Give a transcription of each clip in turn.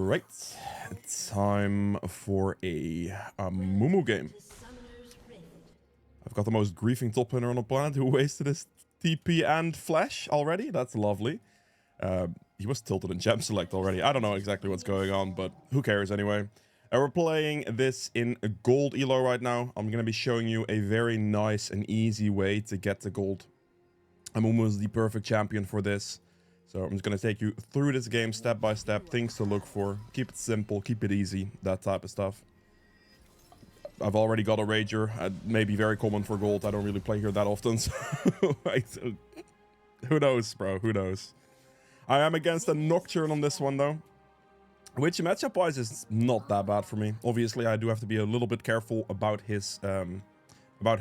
Alright, time for a Amumu game. I've got the most griefing top laner on the planet who wasted his TP and flash already. That's lovely. He was tilted in gem select already. I don't know exactly what's going on, but who cares anyway. We're playing this in a gold elo right now. I'm going to be showing you a very nice and easy way to get to gold. Amumu is the perfect champion for this. So I'm just going to take you through this game step by step, things to look for. Keep it simple, keep it easy, that type of stuff. I've already got a Rager. It may be very common for gold. I don't really play here that often. So who knows, bro? Who knows? I am against a Nocturne on this one, though. Which matchup-wise is not that bad for me. Obviously, I do have to be a little bit careful about his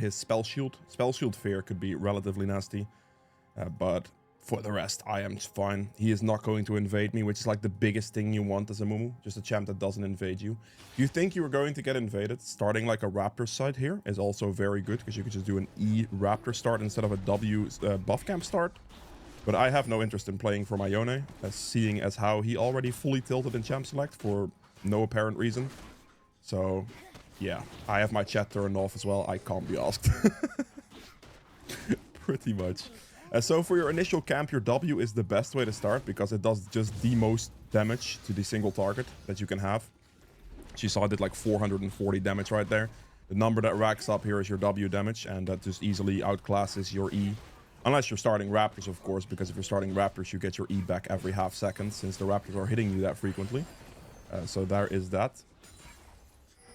spell shield. Spell shield fear could be relatively nasty. But for the rest, I am fine. He is not going to invade me, which is like the biggest thing you want as a Mumu. Just a champ that doesn't invade you. If you think you are going to get invaded, starting like a Raptor side here is also very good, because you could just do an E Raptor start instead of a W buff camp start. But I have no interest in playing for my Yone, seeing as how he already fully tilted in champ select for no apparent reason. So, yeah, I have my chat turned off as well. I can't be asked. Pretty much. So for your initial camp, your W is the best way to start, because it does just the most damage to the single target that you can have. So you saw I did like 440 damage right there. The number that racks up here is your W damage, and that just easily outclasses your E. Unless you're starting Raptors, of course, because if you're starting Raptors, you get your E back every half second, since the Raptors are hitting you that frequently. So there is that.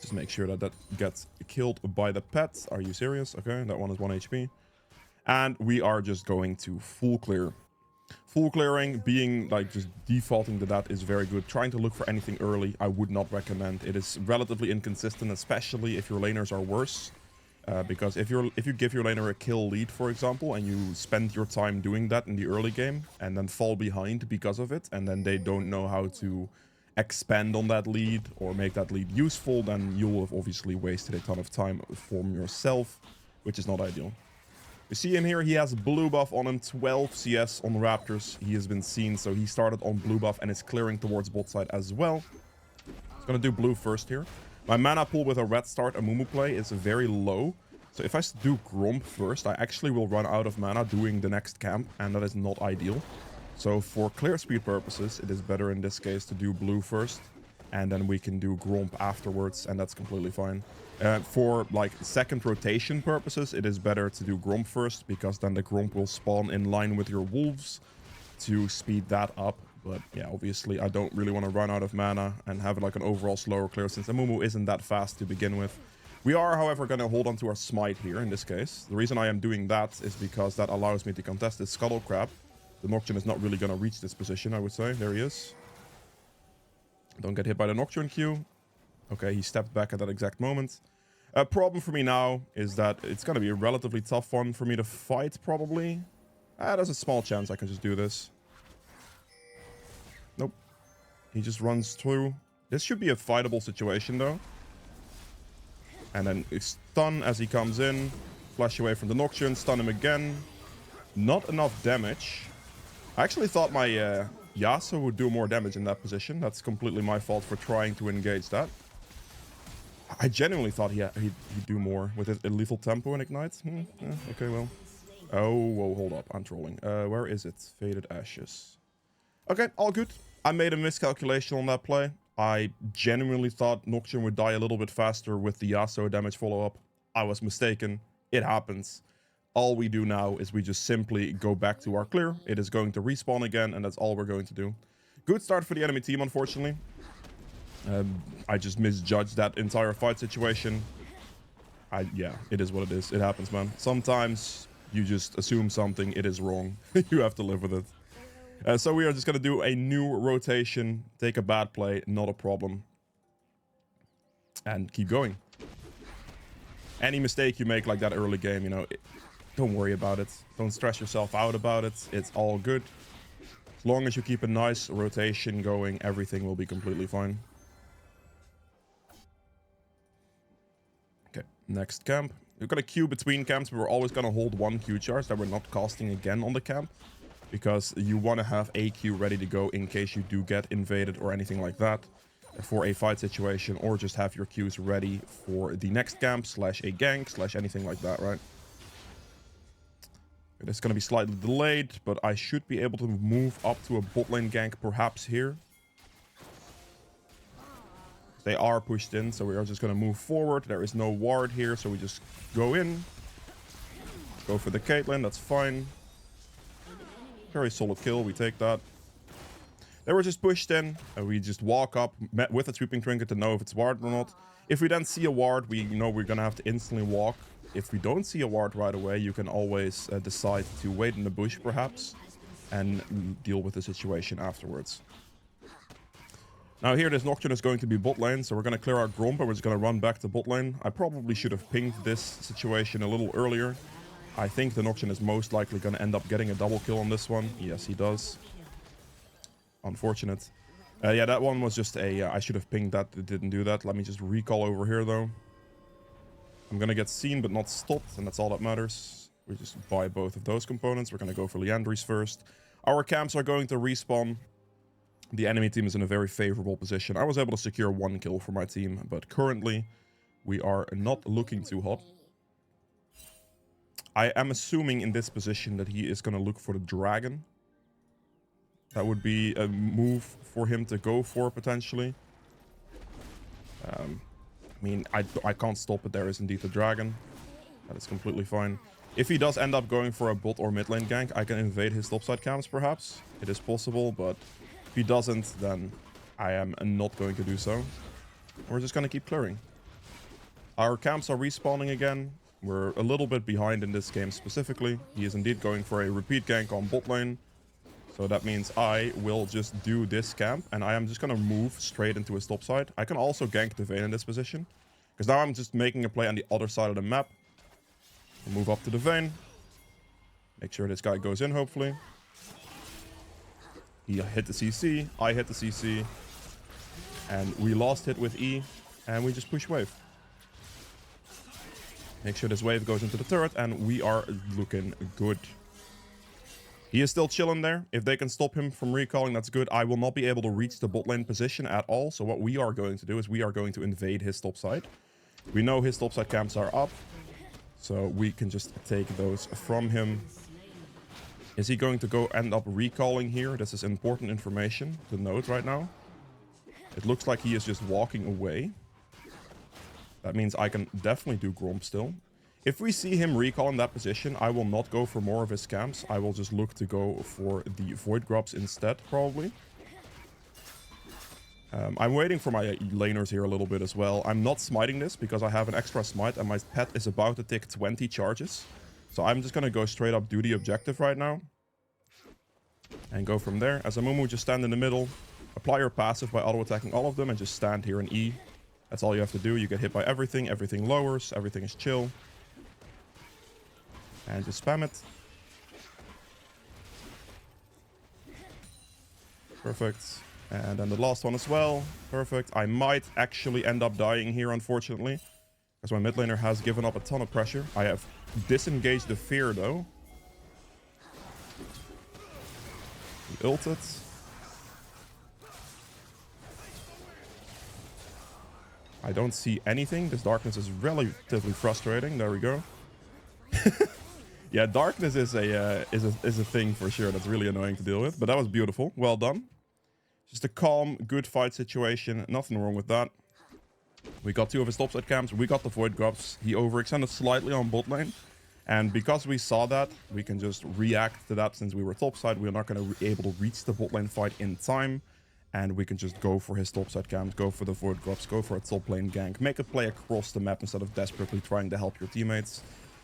Just make sure that that gets killed by the pet. Are you serious? Okay, that one is 1 HP. And we are just going to full clear. Full clearing, being like just defaulting to that is very good. Trying to look for anything early, I would not recommend. It is relatively inconsistent, especially if your laners are worse. Because if you give your laner a kill lead, for example, and you spend your time doing that in the early game and then fall behind because of it, and then they don't know how to expand on that lead or make that lead useful, then you'll have obviously wasted a ton of time from yourself, which is not ideal. You see him here, he has blue buff on him, 12 CS on Raptors. He has been seen, so he started on blue buff and is clearing towards bot side as well. He's gonna do blue first here. My mana pool with a red start Amumu play is very low. So if I do Gromp first, I actually will run out of mana doing the next camp, and that is not ideal. So for clear speed purposes, it is better in this case to do blue first, and then we can do Gromp afterwards, and that's completely fine. For like second rotation purposes, it is better to do Gromp first, because then the Gromp will spawn in line with your wolves to speed that up. But yeah, obviously I don't really want to run out of mana and have like an overall slower clear, since Amumu isn't that fast to begin with. We are, however, going to hold on to our smite here in this case. The reason I am doing that is because that allows me to contest this Scuttle Crab. The Nocturne is not really going to reach this position, I would say. There he is. Don't get hit by the Nocturne Q. Okay, he stepped back at that exact moment. A problem for me now is that it's going to be a relatively tough one for me to fight, probably. There's a small chance I can just do this. Nope. He just runs through. This should be a fightable situation, though. And then stun as he comes in. Flash away from the Nocturne. Stun him again. Not enough damage. I actually thought my Yasuo would do more damage in that position. That's completely my fault for trying to engage that. I genuinely thought he'd do more with his lethal tempo and ignites. Yeah, okay, well. Oh, whoa, hold up. I'm trolling. Where is it? Faded Ashes. Okay, all good. I made a miscalculation on that play. I genuinely thought Nocturne would die a little bit faster with the Yasuo damage follow-up. I was mistaken. It happens. All we do now is we just simply go back to our clear. It is going to respawn again, and that's all we're going to do. Good start for the enemy team, unfortunately. I just misjudged that entire fight situation. Yeah, it is what it is. It happens, man. Sometimes you just assume something, it is wrong. You have to live with it. So we are just going to do a new rotation. Take a bad play, not a problem. And keep going. Any mistake you make like that early game, you know, don't worry about it. Don't stress yourself out about it. It's all good. As long as you keep a nice rotation going, everything will be completely fine. Okay, next camp. We're going to queue between camps, but we're always going to hold one Q charge that we're not casting again on the camp. because you want to have a Q ready to go in case you do get invaded or anything like that for a fight situation, or just have your Qs ready for the next camp slash a gank slash anything like that, right? It's going to be slightly delayed, but I should be able to move up to a bot lane gank perhaps here. They are pushed in, so we are just going to move forward. There is no ward here, so we just go in. Go for the Caitlyn, that's fine. Very solid kill, we take that. They were just pushed in, and we just walk up, met with a sweeping trinket to know if it's ward or not. If we then see a ward, we know we're going to have to instantly walk. If we don't see a ward right away, you can always decide to wait in the bush, perhaps, and deal with the situation afterwards. Now here, this Nocturne is going to be bot lane, so we're going to clear our Gromp, and we're just going to run back to bot lane. I probably should have pinged this situation a little earlier. I think the Nocturne is most likely going to end up getting a double kill on this one. Yes, he does. Unfortunate. Yeah, that one was just a... I should have pinged that. It didn't do that. Let me just recall over here, though. I'm going to get seen, but not stopped, and that's all that matters. We just buy both of those components. We're going to go for Liandry's first. Our camps are going to respawn. The enemy team is in a very favorable position. I was able to secure 1 kill for my team, but currently we are not looking too hot. I am assuming in this position that he is going to look for the dragon. That would be a move for him to go for, potentially. I mean, I can't stop it. There is indeed the dragon. That is completely fine. If he does end up going for a bot or mid lane gank, I can invade his topside camps, perhaps. It is possible, but if he doesn't, then I am not going to do so. We're just going to keep clearing. Our camps are respawning again. We're a little bit behind in this game specifically. He is indeed going for a repeat gank on bot lane. So that means I will just do this camp, and I am just going to move straight into his topside. I can also gank the Vayne in this position, because now I'm just making a play on the other side of the map. I'll move up to the Vayne. Make sure this guy goes in, hopefully. He hit the CC, I hit the CC, and we lost hit with E, and we just push wave. Make sure this wave goes into the turret, and we are looking good. He is still chilling there. If they can stop him from recalling, that's good. I will not be able to reach the bot lane position at all. So what we are going to do is we are going to invade his topside. We know his topside camps are up, so we can just take those from him. Is he going to go end up recalling here? This is important information to note right now. It looks like he is just walking away. That means I can definitely do Gromp still. If we see him recall in that position, I will not go for more of his camps. I will just look to go for the Void Grubs instead, probably. I'm waiting for my laners here a little bit as well. I'm not smiting this because I have an extra smite and my pet is about to take 20 charges. So I'm just going to go straight up do the objective right now. And go from there. As Amumu, just stand in the middle. Apply your passive by auto-attacking all of them and just stand here in E. That's all you have to do. You get hit by everything. Everything lowers. Everything is chill. And just spam it. Perfect. And then the last one as well. Perfect. I might actually end up dying here, unfortunately. Because my mid laner has given up a ton of pressure. I have disengaged the fear, though. He ulted. I don't see anything. This darkness is relatively frustrating. There we go. Yeah, darkness is a thing for sure. That's really annoying to deal with. But that was beautiful. Well done. Just a calm, good fight situation. Nothing wrong with that. We got 2 of his topside camps. We got the Void Grubs. He overextended slightly on bot lane. And because we saw that, we can just react to that. Since we were topside, we're not going to be able to reach the bot lane fight in time. And we can just go for his topside camps, go for the Void Grubs, go for a top lane gank. Make a play across the map instead of desperately trying to help your teammates.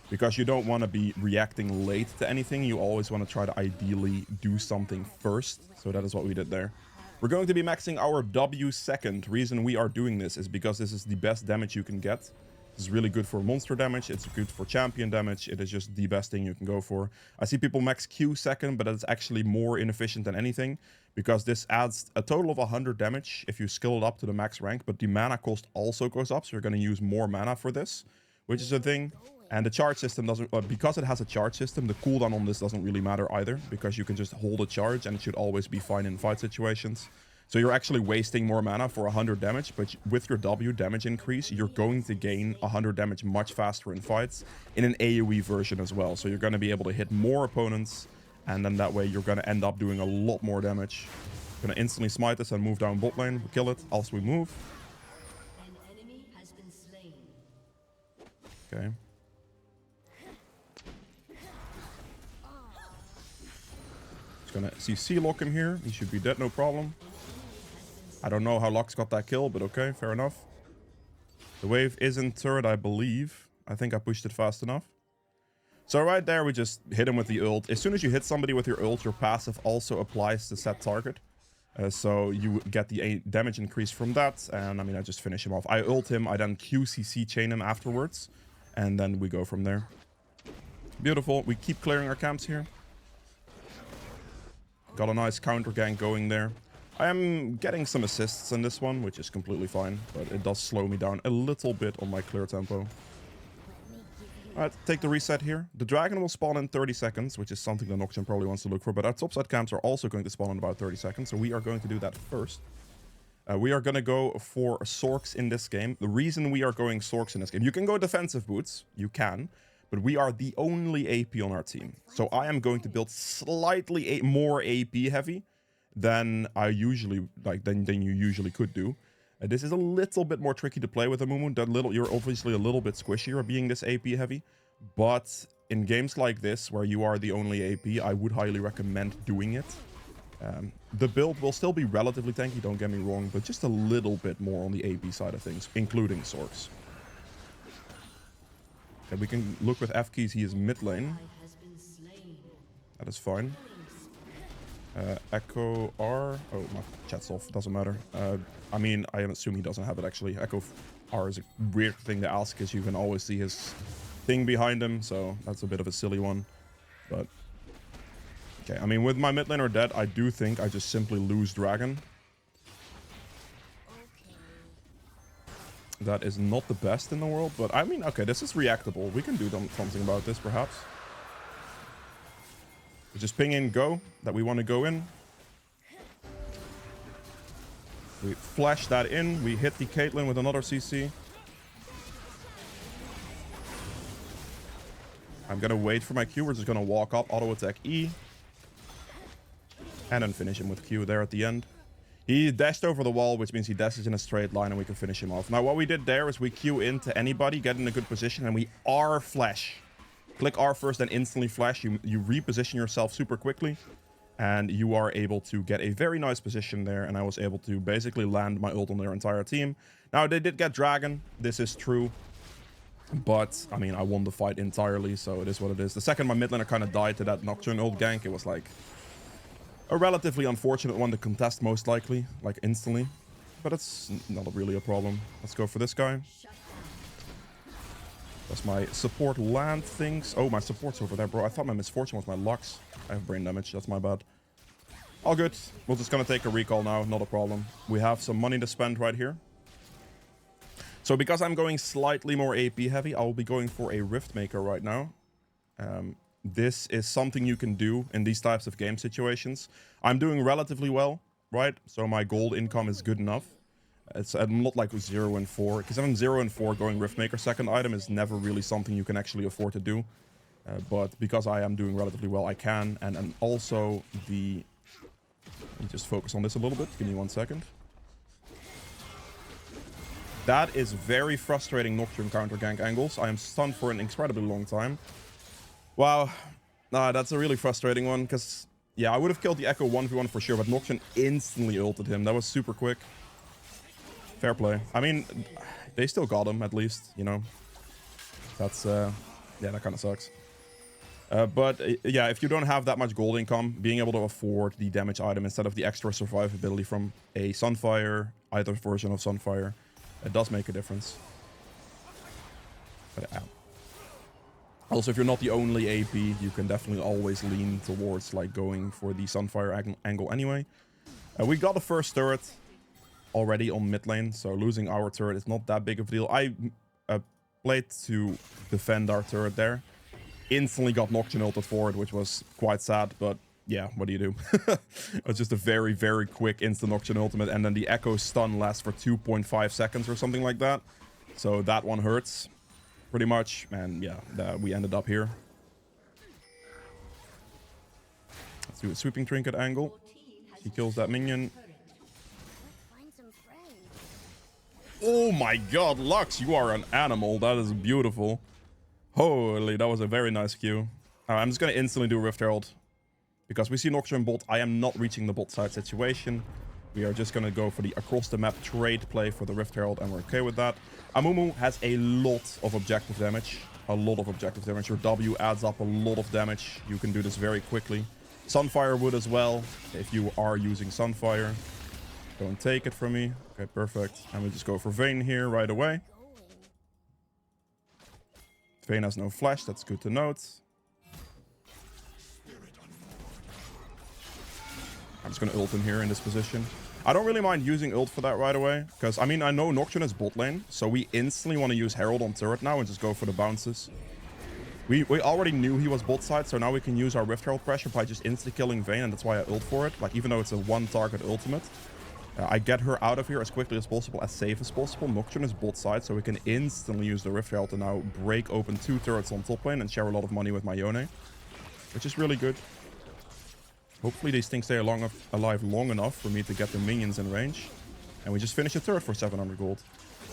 Because you don't want to be reacting late to anything. You always want to try to ideally do something first. So that is what we did there. We're going to be maxing our W second. Reason we are doing this is because this is the best damage you can get. This is really good for monster damage. It's good for champion damage. It is just the best thing you can go for. I see people max Q second, but that's actually more inefficient than anything. Because this adds a total of 100 damage if you skill it up to the max rank. But the mana cost also goes up. So you're going to use more mana for this. Which is a thing. And the charge system doesn't, because it has a charge system, the cooldown on this doesn't really matter either, because you can just hold a charge and it should always be fine in fight situations. So you're actually wasting more mana for 100 damage, but with your W damage increase, you're going to gain 100 damage much faster in fights in an AoE version as well. So you're going to be able to hit more opponents, and then that way you're going to end up doing a lot more damage. Going to instantly smite this and move down bot lane, kill it as we move. Okay. Just gonna CC lock him here. He should be dead, no problem. I don't know how Lux got that kill, but okay, fair enough. The wave is in turret, I believe. I think I pushed it fast enough. So right there, we just hit him with the ult. As soon as you hit somebody with your ult, your passive also applies to set target. So you get the damage increase from that. And I mean, I just finish him off. I ult him, I then QCC chain him afterwards. And then we go from there. Beautiful. We keep clearing our camps here. Got a nice counter gank going there. I am getting some assists in this one, which is completely fine. But it does slow me down a little bit on my clear tempo. Alright, take the reset here. The dragon will spawn in 30 seconds, which is something that Nocturne probably wants to look for. But our topside camps are also going to spawn in about 30 seconds. So we are going to do that first. We are going to go for Sorks in this game. The reason we are going Sorks in this game... You can go defensive boots. You can. But we are the only AP on our team. So I am going to build slightly more AP heavy than I usually than you usually could do. This is a little bit more tricky to play with Amumu. You're obviously a little bit squishier being this AP heavy, but in games like this where you are the only AP, I would highly recommend doing it. The build will still be relatively tanky, don't get me wrong, but just a little bit more on the AP side of things, including Sorks. Okay, we can look with F keys. He is mid lane. That is fine. Echo R. Oh, my chat's off. Doesn't matter. I mean, I assume he doesn't have it actually. Echo R is a weird thing to ask because you can always see his thing behind him. So that's a bit of a silly one. But okay, I mean, with my mid laner dead, I do think I just simply lose Dragon. That is not the best in the world, but I mean, okay, this is reactable. We can do something about this, perhaps. We just ping in go, that we want to go in. We flash that in. We hit the Caitlyn with another CC. I'm going to wait for my Q. We're just going to walk up, auto attack E. And then finish him with Q there at the end. He dashed over the wall, which means he dashes in a straight line and we can finish him off. Now, what we did there is we Q into anybody, get in a good position, and we R flash. Click R first, then instantly flash. You reposition yourself super quickly, and you are able to get a very nice position there. And I was able to basically land my ult on their entire team. Now, they did get Dragon. This is true. But, I mean, I won the fight entirely, so it is what it is. The second my mid laner kind of died to that Nocturne ult gank, it was like a relatively unfortunate one to contest, most likely, like instantly. But it's not really a problem. Let's go for this guy. Does my support land things? Oh, my support's over there, bro. I thought my misfortune was my Lux. I have brain damage. That's my bad. All good. We're just gonna take a recall now. Not a problem. We have some money to spend right here. So because I'm going slightly more AP heavy, I'll be going for a Rift Maker right now. This is something you can do in these types of game situations. I'm doing relatively well, right? So my gold income is good enough. I'm not like 0 and 4, because if I'm 0 and 4, going Riftmaker second item is never really something you can actually afford to do. But because I am doing relatively well, I can. And also the... Let me just focus on this a little bit. Give me 1 second. That is very frustrating Nocturne counter gank angles. I am stunned for an incredibly long time. Wow. That's a really frustrating one, because... Yeah, I would have killed the Echo 1v1 for sure, but Nocturne instantly ulted him. That was super quick. Fair play. I mean, they still got him, at least, you know. That's, yeah, that kind of sucks. But, yeah, if you don't have that much gold income, being able to afford the damage item instead of the extra survivability from a Sunfire, either version of Sunfire, it does make a difference. But, also, if you're not the only AP, you can definitely always lean towards, like, going for the Sunfire angle anyway. We got the first turret already on mid lane, so losing our turret is not that big of a deal. I plate to defend our turret there. Instantly got Nocturne ulted forward, which was quite sad, but yeah, what do you do? It was just a very, very quick instant Nocturne ultimate, and then the Echo stun lasts for 2.5 seconds or something like that. So that one hurts pretty much, and yeah, we ended up here. Let's do a sweeping trinket angle. He kills that minion. Oh my god, Lux, you are an animal. That is beautiful. Holy, that was a very nice Q. I'm just going to instantly do Rift Herald. Because we see Nocturne bot. I am not reaching the bot side situation. We are just going to go for the across the map trade play for the Rift Herald, and we're okay with that. Amumu has a lot of objective damage. A lot of objective damage. Your W adds up a lot of damage. You can do this very quickly. Sunfire would as well, if you are using Sunfire. Don't take it from me. Okay, perfect. And we just go for Vayne here right away. Vayne has no flash, that's good to note. I'm just going to ult in here in this position. I don't really mind using ult for that right away. Because, I mean, I know Nocturne is bot lane. So we instantly want to use Herald on turret now and just go for the bounces. We already knew he was bot side. So now we can use our Rift Herald pressure by just insta-killing Vayne. And that's why I ult for it. Like, even though it's a one-target ultimate. I get her out of here as quickly as possible, as safe as possible. Nocturne is bot side, so we can instantly use the Rift Herald to now break open 2 turrets on top lane and share a lot of money with my Yone. Which is really good. Hopefully these things stay alive long enough for me to get the minions in range. And we just finish a turret for 700 gold.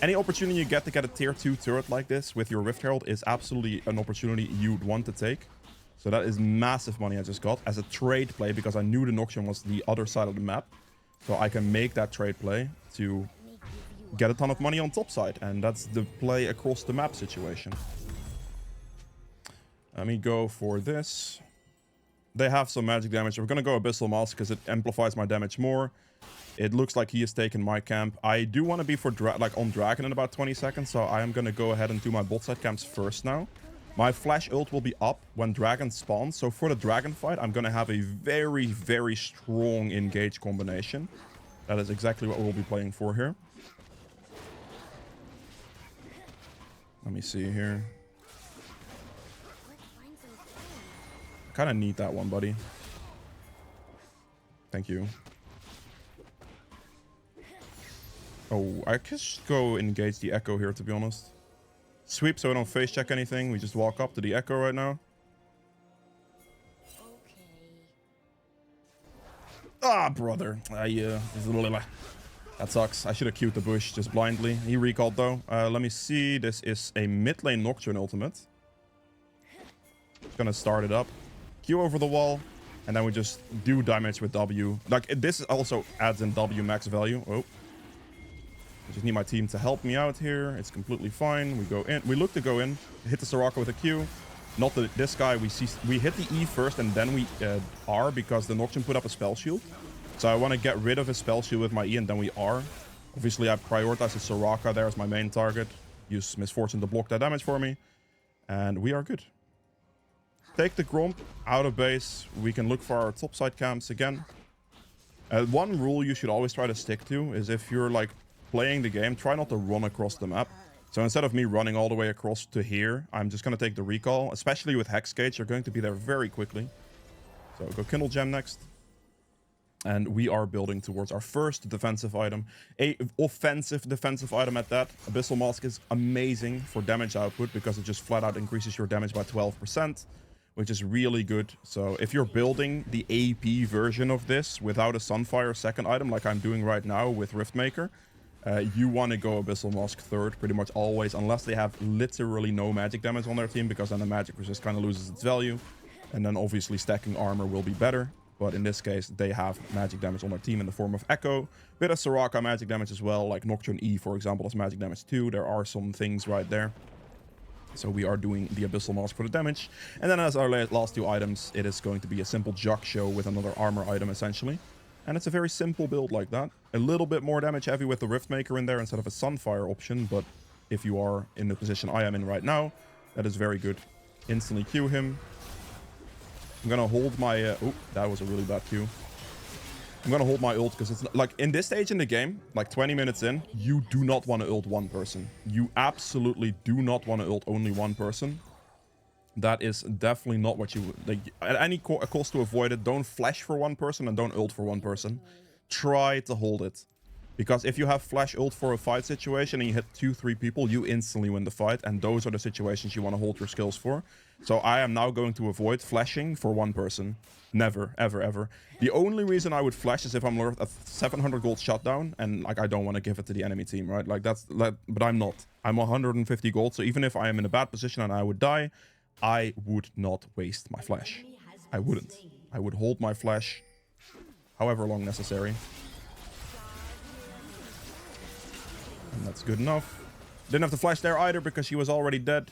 Any opportunity you get to get a tier 2 turret like this with your Rift Herald is absolutely an opportunity you'd want to take. So that is massive money I just got as a trade play, because I knew the Nocturne was the other side of the map. So I can make that trade play to get a ton of money on top side. And that's the play across the map situation. Let me go for this. They have some magic damage. We're going to go Abyssal Mask because it amplifies my damage more. It looks like he has taken my camp. I do want to be for on Dragon in about 20 seconds. So I am going to go ahead and do my bot side camps first now. My flash ult will be up when Dragon spawns. So for the Dragon fight, I'm going to have a very, very strong engage combination. That is exactly what we'll be playing for here. Let me see here. Kind of need that one, buddy. Thank you. Oh, I could just go engage the Echo here, to be honest. Sweep so we don't face check anything. We just walk up to the Echo right now. Ah, brother. That sucks. I should have queued the bush just blindly. He recalled though. Let me see. This is a mid lane Nocturne ultimate. Just gonna start it up. Q over the wall. And then we just do damage with W. Like, this also adds in W max value. Oh. I just need my team to help me out here. It's completely fine. We go in. We look to go in. Hit the Soraka with a Q. Not this guy. We hit the E first and then we R because the Nocturne put up a spell shield. So I want to get rid of his spell shield with my E and then we R. Obviously, I prioritize the Soraka there as my main target. Use Misfortune to block that damage for me. And we are good. Take the Gromp out of base. We can look for our topside camps again. One rule you should always try to stick to is if you're like playing the game, try not to run across the map. So instead of me running all the way across to here, I'm just going to take the recall. Especially with Hex Gauge, you're going to be there very quickly. So go Kindle Gem next. And we are building towards our first defensive item. A offensive defensive item at that. Abyssal Mask is amazing for damage output because it just flat out increases your damage by 12%. Which is really good. So if you're building the AP version of this without a Sunfire second item like I'm doing right now with Riftmaker, you want to go Abyssal Mask third pretty much always, unless they have literally no magic damage on their team, because then the magic resist kind of loses its value. And then obviously stacking armor will be better. But in this case, they have magic damage on their team in the form of Echo. Bit of Soraka magic damage as well, like Nocturne E, for example, has magic damage too. There are some things right there. So we are doing the Abyssal Mask for the damage. And then as our last two items, it is going to be a simple Jug Show with another armor item, essentially. And it's a very simple build like that. A little bit more damage heavy with the Riftmaker in there instead of a Sunfire option. But if you are in the position I am in right now, that is very good. Instantly Q him. I'm going to hold my... oh, that was a really bad Q. I'm gonna hold my ult because it's like in this stage in the game, like 20 minutes in, you do not want to ult one person. You absolutely do not want to ult only one person. That is definitely not what you would like. At any cost to avoid it, don't flash for one person and don't ult for one person. Try to hold it. Because if you have flash ult for a fight situation and you hit 2-3 people, you instantly win the fight. And those are the situations you want to hold your skills for. So I am now going to avoid flashing for one person. Never, ever, ever. The only reason I would flash is if I'm worth a 700 gold shutdown and like I don't want to give it to the enemy team, right? Like that's, but I'm not. I'm 150 gold. So even if I am in a bad position and I would die, I would not waste my flash. I wouldn't. I would hold my flash however long necessary. And that's good enough. Didn't have to flash there either because she was already dead.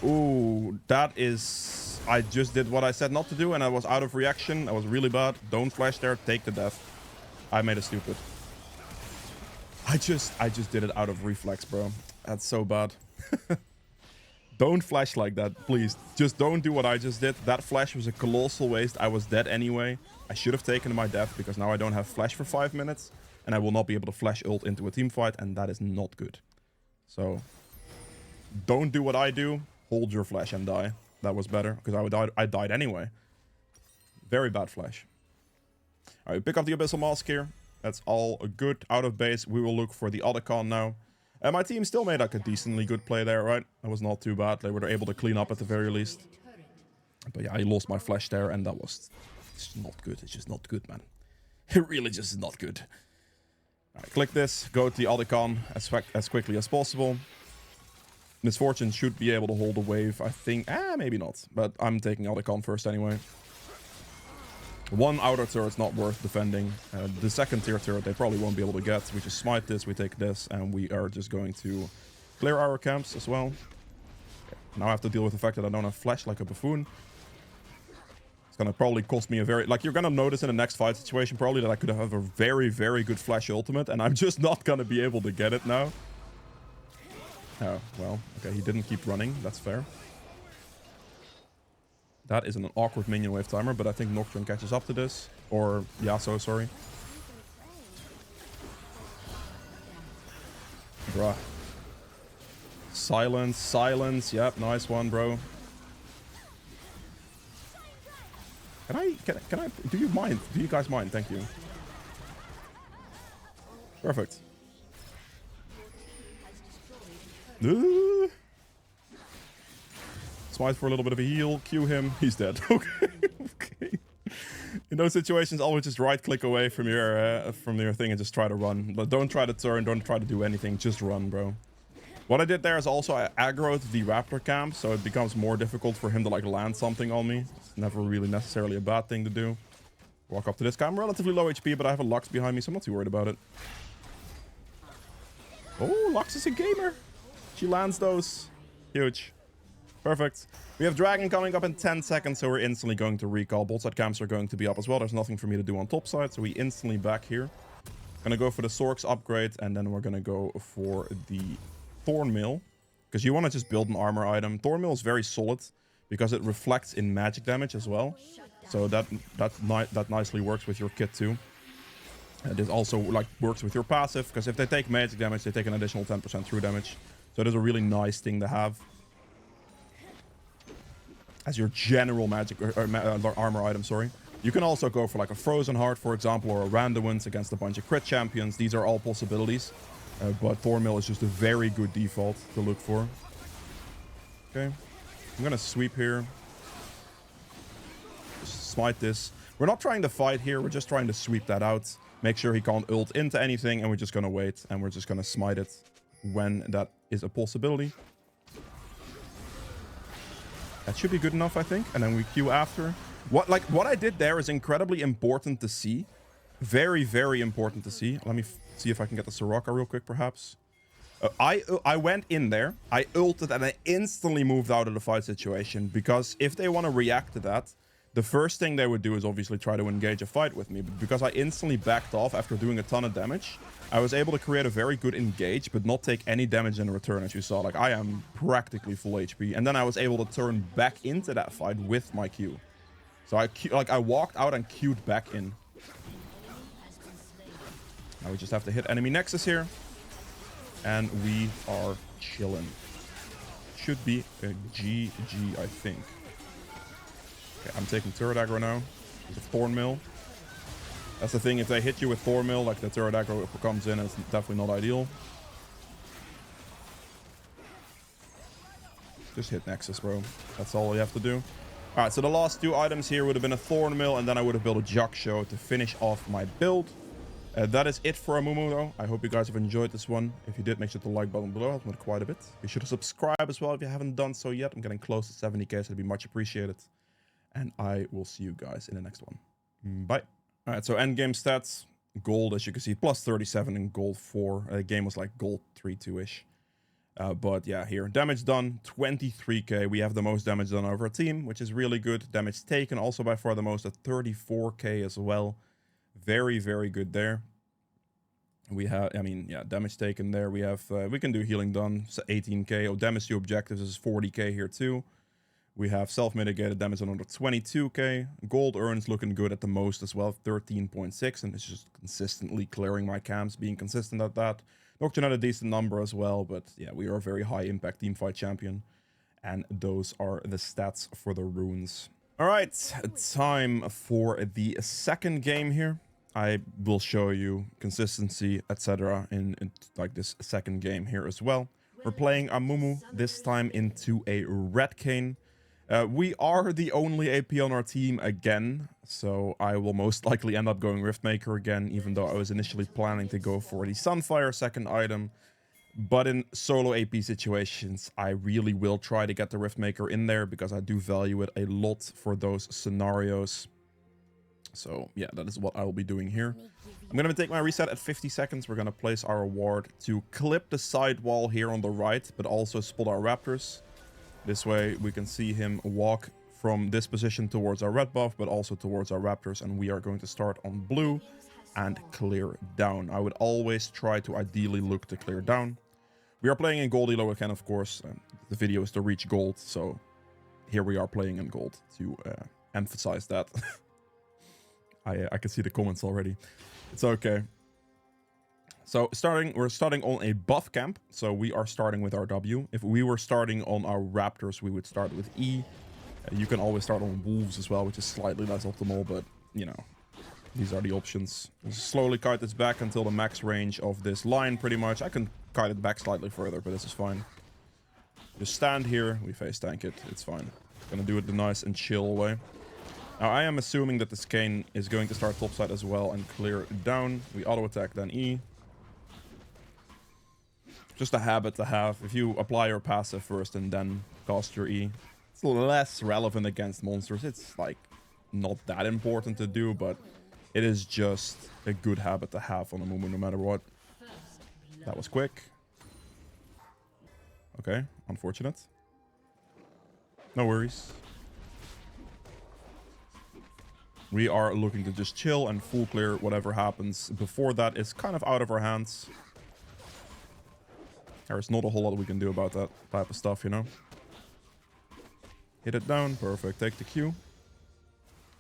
Ooh, that is... I just did what I said not to do and I was out of reaction. That was really bad. Don't flash there. Take the death. I made it stupid. I just did it out of reflex, bro. That's so bad. Don't flash like that, please. Just don't do what I just did. That flash was a colossal waste. I was dead anyway. I should have taken my death because now I don't have flash for 5 minutes. And I will not be able to flash ult into a team fight. And that is not good. So, don't do what I do. Hold your flash and die. That was better because I died anyway. Very bad flash. Alright, pick up the Abyssal Mask here. That's all good. Out of base, we will look for the Otacon now. And my team still made like a decently good play there, right? That was not too bad. They were able to clean up at the very least. But yeah, I lost my flash there and that was it's not good. It's just not good, man. It really just is not good. Alright, click this. Go to the Otacon as quickly as possible. Misfortune should be able to hold a wave, I think. Maybe not. But I'm taking Otacon first anyway. One outer turret's not worth defending. The second tier turret they probably won't be able to get. We just smite this, we take this, and we are just going to clear our camps as well. Okay. Now I have to deal with the fact that I don't have flash like a buffoon. It's gonna probably cost me a very... Like, you're gonna notice in the next fight situation probably that I could have a very, very good flash ultimate, and I'm just not gonna be able to get it now. Oh, well, okay, he didn't keep running. That's fair. That is an awkward minion wave timer, but I think Nocturne catches up to this. Or Yasuo, sorry. Bruh. Silence, silence. Yep, nice one, bro. Can I, do you mind? Do you guys mind? Thank you. Perfect. Smite for a little bit of a heal. Q him. He's dead. Okay. Okay. In those situations, always just right click away from your thing and just try to run. But don't try to turn. Don't try to do anything. Just run, bro. What I did there is also I aggroed the Raptor camp, so it becomes more difficult for him to like land something on me. It's never really necessarily a bad thing to do. Walk up to this guy. I'm relatively low HP, but I have a Lux behind me, so I'm not too worried about it. Oh, Lux is a gamer. She lands those. Huge. Perfect. We have Dragon coming up in 10 seconds, so we're instantly going to recall. Bot side camps are going to be up as well. There's nothing for me to do on top side, so we instantly back here. Gonna go for the Sorks upgrade, and then we're gonna go for the Thornmail. Because you want to just build an armor item. Thornmail is very solid, because it reflects in magic damage as well. So that nicely works with your kit too. This also like works with your passive, because if they take magic damage, they take an additional 10% true damage. So it is a really nice thing to have as your general magic armor item, sorry. You can also go for like a Frozen Heart, for example, or a Randuin's against a bunch of crit champions. These are all possibilities. But Thornmail is just a very good default to look for. Okay. I'm gonna sweep here. Just smite this. We're not trying to fight here. We're just trying to sweep that out. Make sure he can't ult into anything. And we're just gonna wait. And we're just gonna smite it when that is a possibility. That should be good enough, I think. And then we queue after. What I did there is incredibly important to see. Very, very important to see. Let me see if I can get the Soraka real quick, perhaps. I went in there. I ulted and I instantly moved out of the fight situation. Because if they want to react to that, the first thing they would do is obviously try to engage a fight with me. But because I instantly backed off after doing a ton of damage, I was able to create a very good engage, but not take any damage in return, as you saw. Like, I am practically full HP. And then I was able to turn back into that fight with my Q. So I walked out and queued back in. Now we just have to hit enemy Nexus here. And we are chilling. Should be a GG, I think. Okay, I'm taking turret aggro now. There's a Thorn Mill. That's the thing, if they hit you with Thorn Mill, like the turret aggro comes in, it's definitely not ideal. Just hit Nexus, bro. That's all you have to do. Alright, so the last two items here would have been a Thorn Mill, and then I would have built a Jug Show to finish off my build. That is it for Amumu, though. I hope you guys have enjoyed this one. If you did, make sure to like button below. Helps me quite a bit. Be sure to subscribe as well if you haven't done so yet. I'm getting close to 70k, so it'd be much appreciated. And I will see you guys in the next one. Bye. Alright, so endgame stats. Gold, as you can see, plus 37 and gold 4. The game was like gold 3-2-ish. But yeah, here. Damage done, 23k. We have the most damage done over a team, which is really good. Damage taken, also by far the most at 34k as well. Very, very good there. We have, I mean, yeah, damage taken there. We have, we can do healing done, so 18k. Oh, damage to objectives is 40k here too. We have self-mitigated damage on under 22k. Gold earns looking good at the most as well, 13.6. And it's just consistently clearing my camps, being consistent at that. Nocturne had a decent number as well, but yeah, we are a very high impact teamfight champion. And those are the stats for the runes. All right, time for the second game here. I will show you consistency, etc. in like this second game here as well. We're playing Amumu, this time into a Red Cane. We are the only AP on our team again, so I will most likely end up going Riftmaker again, even though I was initially planning to go for the Sunfire second item. But in solo AP situations, I really will try to get the Riftmaker in there, because I do value it a lot for those scenarios. So yeah, that is what I will be doing here. I'm going to take my reset at 50 seconds. We're going to place our ward to clip the side wall here on the right, but also spot our raptors. This way we can see him walk from this position towards our red buff, but also towards our raptors. And we are going to start on blue and clear down. I would always try to ideally look to clear down. We are playing in gold elo again, of course. The video is to reach gold, so here we are playing in gold to emphasize that. I can see the comments already. It's okay. So we're starting on a buff camp. So we are starting with our W. If we were starting on our raptors, we would start with E. You can always start on wolves as well, which is slightly less optimal, but you know, these are the options. Just slowly kite this back until the max range of this line, pretty much. I can kite it back slightly further, but this is fine. Just stand here, we face tank it, it's fine. Gonna do it the nice and chill way. Now, I am assuming that this Kane is going to start topside as well and clear down. We auto-attack, then E. Just a habit to have. If you apply your passive first and then cast your E, it's less relevant against monsters. It's, like, not that important to do, but it is just a good habit to have on Amumu no matter what. That was quick. Okay, unfortunate. No worries. We are looking to just chill and full clear whatever happens. Before that is kind of out of our hands. There's not a whole lot we can do about that type of stuff, you know. Hit it down. Perfect. Take the Q.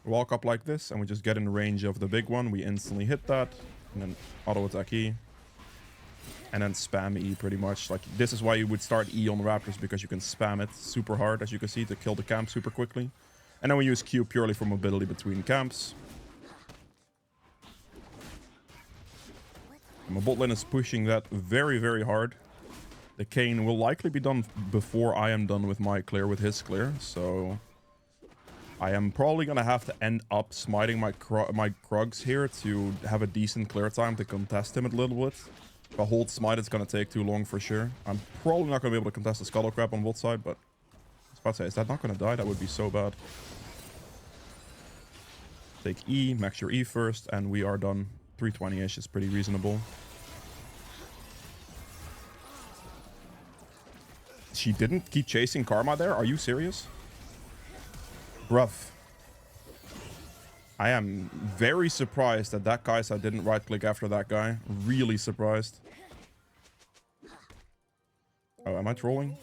Walk up like this, and we just get in range of the big one. We instantly hit that. And then auto-attack E. And then spam E pretty much. Like, this is why you would start E on Raptors, because you can spam it super hard, as you can see, to kill the camp super quickly. And then we use Q purely for mobility between camps. And my bot lane is pushing that very, very hard. The Kane will likely be done before I am done with my clear, with his clear. So I am probably going to have to end up smiting my Krugs here to have a decent clear time to contest him a little bit. If I hold smite, it's going to take too long for sure. I'm probably not going to be able to contest the Scuttle Crab on both sides, but I was about to say, is that not going to die? That would be so bad. Take E, max your E first, and we are done. 320-ish is pretty reasonable. She didn't keep chasing Karma there? Are you serious? Bruv. I am very surprised that that Kai'Sa didn't right-click after that guy. Really surprised. Oh, am I trolling?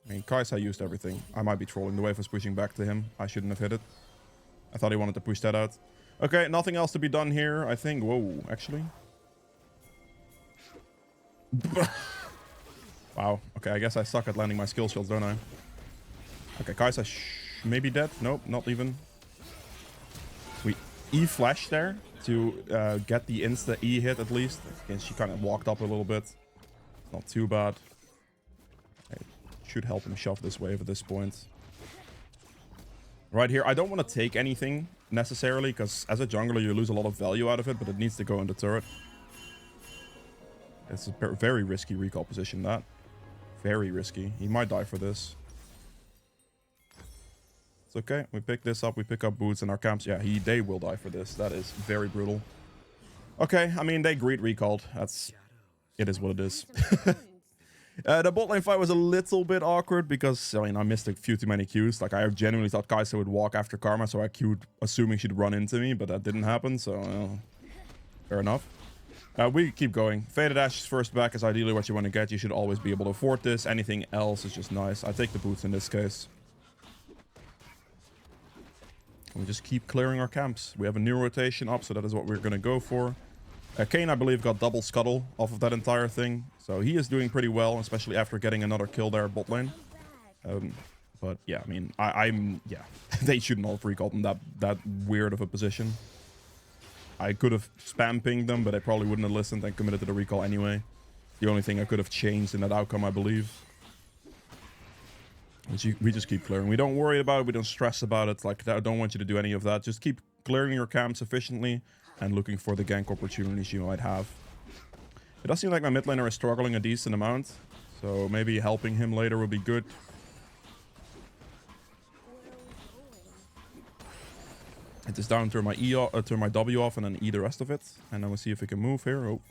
I mean, Kai'Sa used everything. I might be trolling. The wave was pushing back to him. I shouldn't have hit it. I thought he wanted to push that out. Okay, nothing else to be done here, I think. Whoa, actually. Wow. Okay, I guess I suck at landing my skill shields, don't I? Okay, Kai'Sa maybe dead. Nope, not even. We E-flash there to get the insta E hit at least. Again, she kind of walked up a little bit. Not too bad. I should help him shove this wave at this point. Right here, I don't want to take anything necessarily, because as a jungler you lose a lot of value out of it, but it needs to go in the turret. It's a very risky recall position, that. Very risky. He might die for this. It's okay. We pick this up. We pick up boots and our camps. Yeah, they will die for this. That is very brutal. Okay, I mean, they greed recalled. It is what it is. The bot lane fight was a little bit awkward because, I mean, I missed a few too many Qs. Like, I genuinely thought Kai'Sa would walk after Karma, so I queued assuming she'd run into me, but that didn't happen, so fair enough. We keep going. Faded Ash's first back is ideally what you want to get. You should always be able to afford this. Anything else is just nice. I take the boots in this case. We just keep clearing our camps. We have a new rotation up, so that is what we're going to go for. Kayn, I believe, got double scuttle off of that entire thing. So he is doing pretty well, especially after getting another kill there bot lane. But yeah, I mean, yeah, they shouldn't have recalled him that weird of a position. I could have spam pinged them, but they probably wouldn't have listened and committed to the recall anyway. The only thing I could have changed in that outcome, I believe. We just keep clearing. We don't worry about it. We don't stress about it. Like, I don't want you to do any of that. Just keep clearing your camps efficiently and looking for the gank opportunities you might have. It does seem like my mid laner is struggling a decent amount, so maybe helping him later would be good. Hit this down, turn my turn my W off, and then E the rest of it. And then we'll see if we can move here. Oh.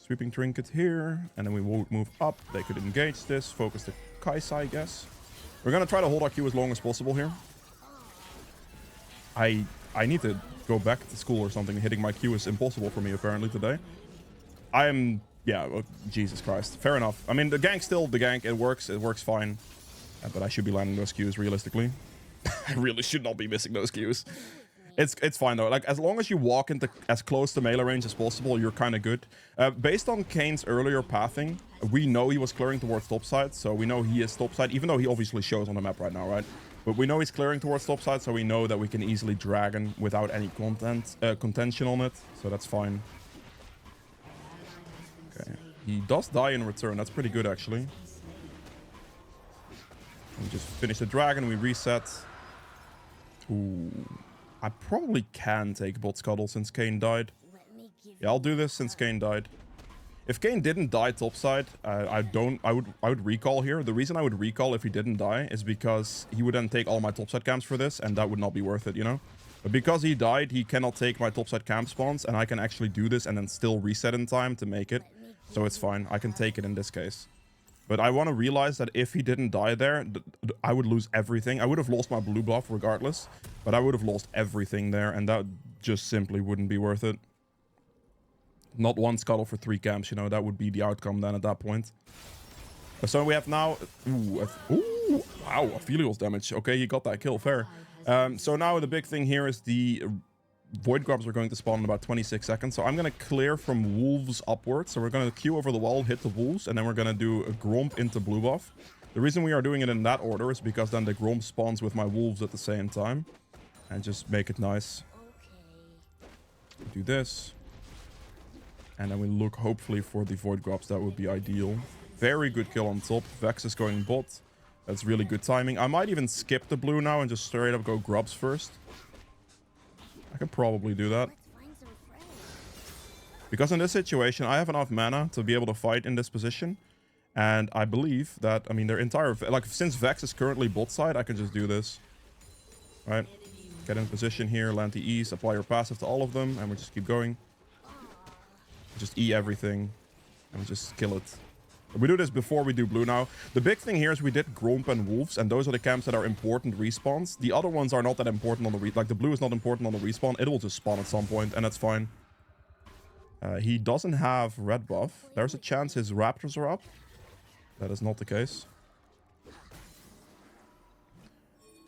Sweeping trinket here, and then we will move up. They could engage this, focus the Kai'Sa, I guess. We're gonna try to hold our Q as long as possible here. I need to go back to school or something. Hitting my Q is impossible for me apparently today. Yeah, oh, Jesus Christ. Fair enough. I mean, the gank's still the gank. It works fine. But I should be landing those Qs realistically. I really should not be missing those Qs. It's fine though. Like, as long as you walk into as close to melee range as possible, you're kind of good. Based on Kayn's earlier pathing, we know he was clearing towards topside, so we know he is topside, even though he obviously shows on the map right now, right? But we know he's clearing towards topside, so we know that we can easily dragon without any contention on it, so that's fine. Okay, he does die in return. That's pretty good actually. We just finish the dragon. We reset. Ooh. I probably can take bot scuttle since Kayn died. Yeah, I'll do this since Kayn died. If Kayn didn't die topside, I would recall here. The reason I would recall if he didn't die is because he would then take all my topside camps for this, and that would not be worth it, you know? But because he died, he cannot take my topside camp spawns, and I can actually do this and then still reset in time to make it. So it's fine. I can take it in this case. But I want to realize that if he didn't die there, I would lose everything. I would have lost my blue buff regardless, but I would have lost everything there, and that just simply wouldn't be worth it. Not one scuttle for 3 camps, you know, that would be the outcome then at that point. So we have now... Ooh, wow, Aphelios damage. Okay, he got that kill, fair. So now the big thing here is the... Void grubs are going to spawn in about 26 seconds. So I'm going to clear from wolves upwards. So we're going to queue over the wall, hit the wolves, and then we're going to do a gromp into blue buff. The reason we are doing it in that order is because then the gromp spawns with my wolves at the same time. And just make it nice. Do this. And then we look hopefully for the void grubs. That would be ideal. Very good kill on top. Vex is going bot. That's really good timing. I might even skip the blue now and just straight up go grubs first. I can probably do that. Because in this situation, I have enough mana to be able to fight in this position. And I believe that, I mean, their entire... Like, since Vex is currently bot side, I can just do this. Right? Get in position here, land the E's, apply your passive to all of them, and we just keep going. Just E everything, and just kill it. We do this before we do blue now. The big thing here is we did Gromp and Wolves, and those are the camps that are important respawns. The other ones are not that important on the like the blue is not important on the respawn. It will just spawn at some point, and that's fine. He doesn't have red buff. There's a chance his raptors are up. That is not the case.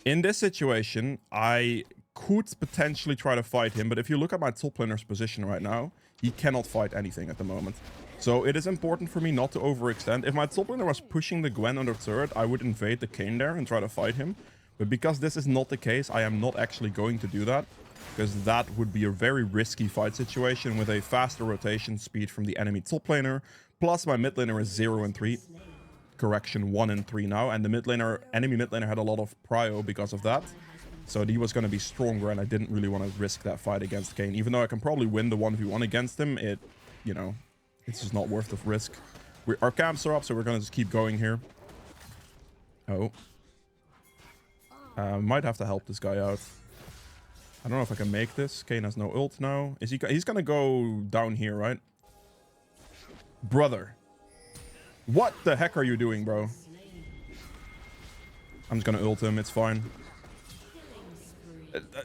In this situation, I could potentially try to fight him, but if you look at my top laner's position right now, He cannot fight anything at the moment. So it is important for me not to overextend. If my top laner was pushing the Gwen under turret, I would invade the Kayn there and try to fight him. But because this is not the case, I am not actually going to do that. Because that would be a very risky fight situation with a faster rotation speed from the enemy top laner. Plus my mid laner is 0 and 3. Correction, 1 and 3 now. And the enemy mid laner had a lot of prio because of that. So he was going to be stronger, and I didn't really want to risk that fight against Kayn. Even though I can probably win the 1v1 against him, you know, it's just not worth the risk. Our camps are up, so we're going to just keep going here. Oh. Might have to help this guy out. I don't know if I can make this. Kayn has no ult now. He's going to go down here, right? Brother. What the heck are you doing, bro? I'm just going to ult him. It's fine.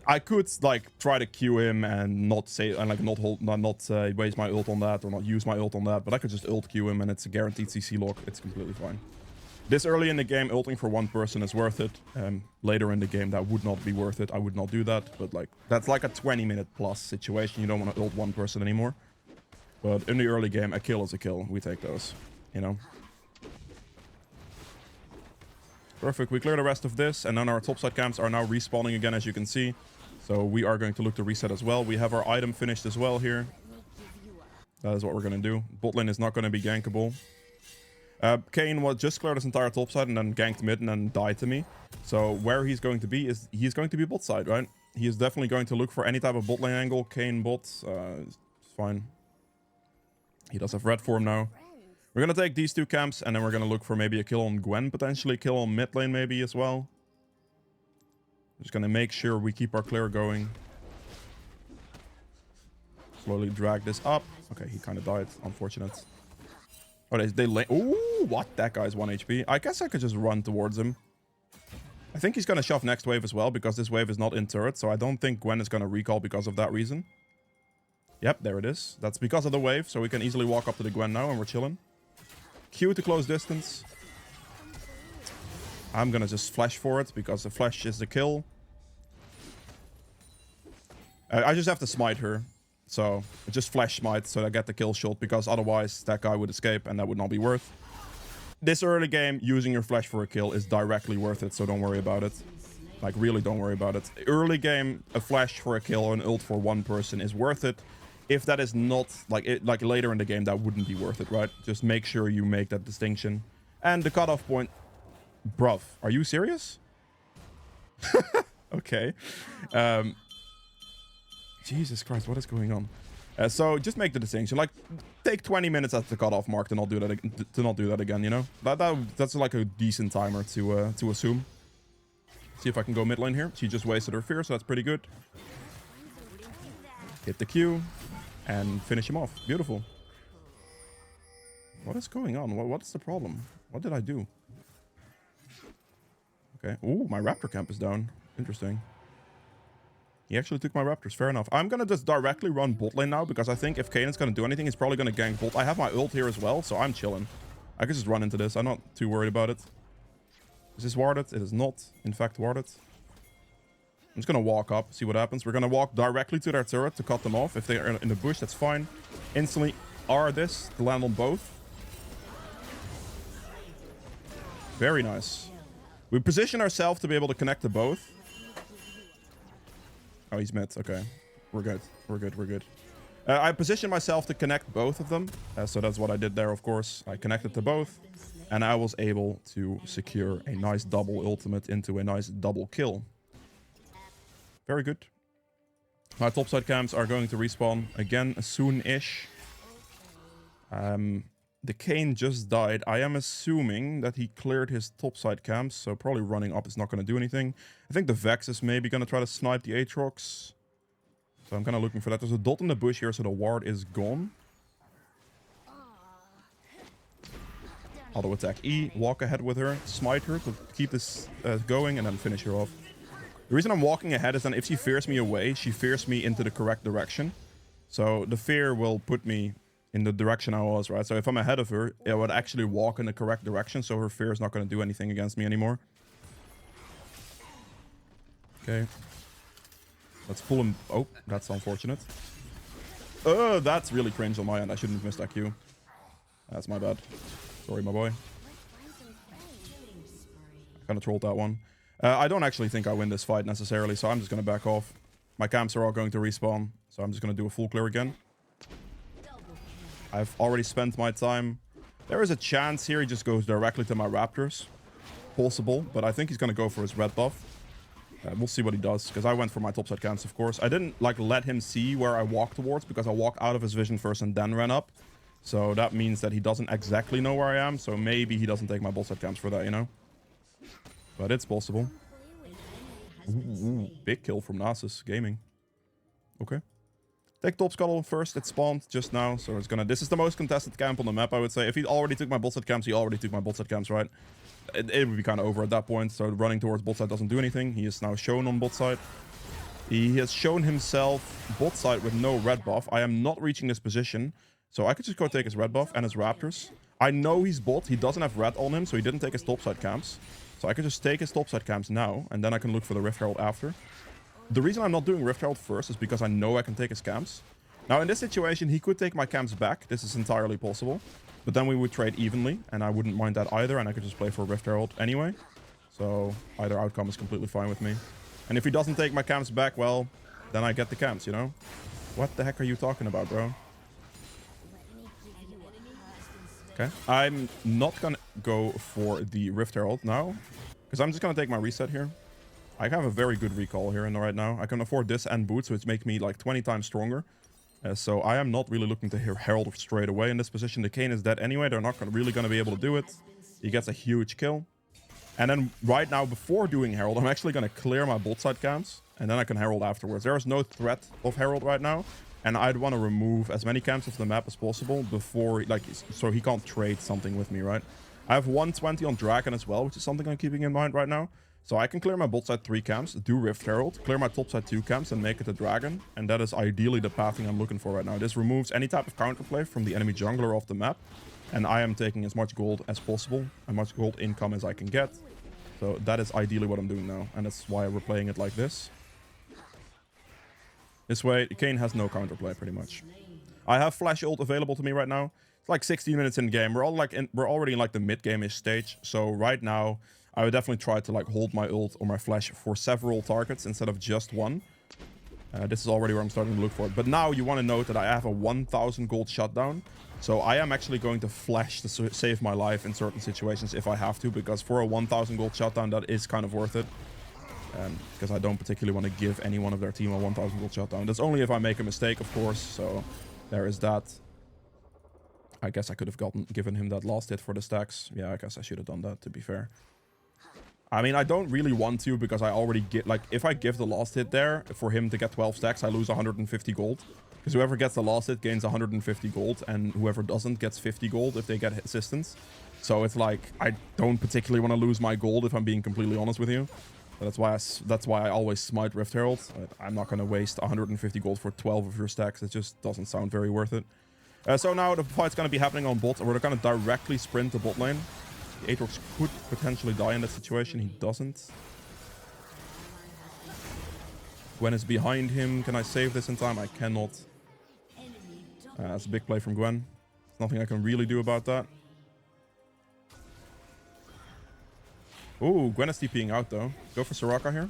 I could like try to Q him and not say and like not waste my ult on that or not use my ult on that, but I could just ult Q him and it's a guaranteed CC lock. It's completely fine. This early in the game, ulting for one person is worth it. Later in the game, that would not be worth it. I would not do that, but like that's like a 20-minute plus situation. You don't want to ult one person anymore. But in the early game, a kill is a kill. We take those, you know. Perfect, we clear the rest of this, and then our topside camps are now respawning again, as you can see. So we are going to look to reset as well. We have our item finished as well here. That is what we're going to do. Bot lane is not going to be gankable. Kayn was just cleared his entire topside and then ganked mid and then died to me. So where he's going to be is he's going to be bot side, right? He is definitely going to look for any type of bot lane angle. Kayn bot, it's fine. He does have red form now. We're going to take these two camps, and then we're going to look for maybe a kill on Gwen, potentially kill on mid lane maybe as well. Just going to make sure we keep our clear going. Slowly drag this up. Okay, he kind of died. Unfortunate. Oh, they lane. Ooh, what? That guy's 1 HP. I guess I could just run towards him. I think he's going to shove next wave as well, because this wave is not in turret, so I don't think Gwen is going to recall because of that reason. Yep, there it is. That's because of the wave, so we can easily walk up to the Gwen now, and we're chilling. Q to close distance. I'm gonna just flash for it because the flash is the kill. I just have to smite her. So just flash smite so I get the kill shot, because otherwise that guy would escape and that would not be worth. This early game, using your flash for a kill is directly worth it, so don't worry about it. Like, really don't worry about it. Early game, a flash for a kill or an ult for one person is worth it. If that is not, like later in the game, that wouldn't be worth it, right? Just make sure you make that distinction. And the cutoff point... Bruv, are you serious? Okay. Jesus Christ, what is going on? So just make the distinction. Like, take 20 minutes at the cutoff mark to not do that again, you know? That's like a decent timer to assume. See if I can go mid lane here. She just wasted her fear, so that's pretty good. Hit the Q. And finish him off. Beautiful. What is going on? What is the problem? What did I do? Okay. Ooh, my raptor camp is down. Interesting. He actually took my raptors. Fair enough. I'm going to just directly run bot lane now, because I think if Kayn's going to do anything, he's probably going to gank bot. I have my ult here as well, so I'm chilling. I can just run into this. I'm not too worried about it. Is this warded? It is not, in fact, warded. I'm just going to walk up, see what happens. We're going to walk directly to their turret to cut them off. If they are in the bush, that's fine. Instantly R this to land on both. Very nice. We position ourselves to be able to connect to both. Oh, he's mid. Okay. We're good. We're good. We're good. I positioned myself to connect both of them. So that's what I did there, of course. I connected to both. And I was able to secure a nice double ultimate into a nice double kill. Very good. My topside camps are going to respawn again soon-ish. The Kayn just died. I am assuming that he cleared his topside camps, so probably running up is not going to do anything. I think the Vex is maybe going to try to snipe the Aatrox. So I'm kind of looking for that. There's a dot in the bush here, so the ward is gone. Auto attack E, walk ahead with her, smite her to keep this going, and then finish her off. The reason I'm walking ahead is that if she fears me away, she fears me into the correct direction. So the fear will put me in the direction I was, right? So if I'm ahead of her, I would actually walk in the correct direction, so her fear is not going to do anything against me anymore. Okay. Let's pull him. Oh, that's unfortunate. That's really cringe on my end. I shouldn't have missed that Q. That's my bad. Sorry, my boy. Kind of trolled that one. I don't actually think I win this fight necessarily, so I'm just going to back off. My camps are all going to respawn, so I'm just going to do a full clear again. I've already spent my time. There is a chance here he just goes directly to my Raptors. Possible, but I think he's going to go for his red buff. We'll see what he does, because I went for my topside camps, of course. I didn't like let him see where I walked towards, because I walked out of his vision first and then ran up. So that means that he doesn't exactly know where I am, so maybe he doesn't take my bot side camps for that, you know? But it's possible. Ooh, big kill from Nasus Gaming. Okay. Take top scuttle first. It spawned just now, so it's gonna... This is the most contested camp on the map, I would say. If he already took my bot side camps, he already took my bot side camps, right? It would be kind of over at that point, so running towards bot side doesn't do anything. He is now shown on bot side. He has shown himself bot side with no red buff. I am not reaching this position, so I could just go take his red buff and his Raptors. I know he's bot. He doesn't have red on him, so he didn't take his topside camps. So I could just take his topside camps now, and then I can look for the Rift Herald after. The reason I'm not doing Rift Herald first is because I know I can take his camps. Now, in this situation, he could take my camps back. This is entirely possible. But then we would trade evenly, and I wouldn't mind that either, and I could just play for Rift Herald anyway. So either outcome is completely fine with me. And if he doesn't take my camps back, well, then I get the camps, you know? What the heck are you talking about, bro? Okay. I'm not gonna go for the Rift Herald now, because I'm just gonna take my reset here. I have a very good recall here right now. I can afford this and boots, which make me like 20 times stronger. So I am not really looking to Herald straight away in this position. The Kayn is dead anyway. They're not really going to be able to do it. He gets a huge kill. And then right now, before doing Herald, I'm actually going to clear my bot side camps. And then I can Herald afterwards. There is no threat of Herald right now. And I'd want to remove as many camps of the map as possible before, like, so he can't trade something with me, right? I have 120 on Dragon as well, which is something I'm keeping in mind right now. So I can clear my bot side 3 camps, do Rift Herald, clear my top side 2 camps, and make it a Dragon. And that is ideally the pathing I'm looking for right now. This removes any type of counterplay from the enemy jungler off the map. And I am taking as much gold as possible, as much gold income as I can get. So that is ideally what I'm doing now. And that's why we're playing it like this. This way, Kayn has no counterplay pretty much. I have Flash ult available to me right now. It's like 16 minutes in game. We're already in like the mid-game-ish stage. So right now, I would definitely try to like hold my ult or my flash for several targets instead of just one. This is already where I'm starting to look for it. But now you want to note that I have a 1000 gold shutdown. So I am actually going to flash to save my life in certain situations if I have to. Because for a 1000 gold shutdown, that is kind of worth it. Because I don't particularly want to give any one of their team a 1000 gold shutdown. That's only if I make a mistake, of course. So there is that. I guess I could have given him that last hit for the stacks. Yeah, I guess I should have done that, to be fair. I mean, I don't really want to because I already get, like, if I give the last hit there for him to get 12 stacks, I lose 150 gold. Because whoever gets the last hit gains 150 gold, and whoever doesn't gets 50 gold if they get assistance. So it's like, I don't particularly want to lose my gold if I'm being completely honest with you. But that's why I always smite Rift Herald. I'm not going to waste 150 gold for 12 of your stacks. It just doesn't sound very worth it. So now the fight's going to be happening on bot. We're going to directly sprint the bot lane. The Aatrox could potentially die in that situation. He doesn't. Gwen is behind him. Can I save this in time? I cannot. That's a big play from Gwen. There's nothing I can really do about that. Ooh, Gwen is TPing out though. Go for Soraka here.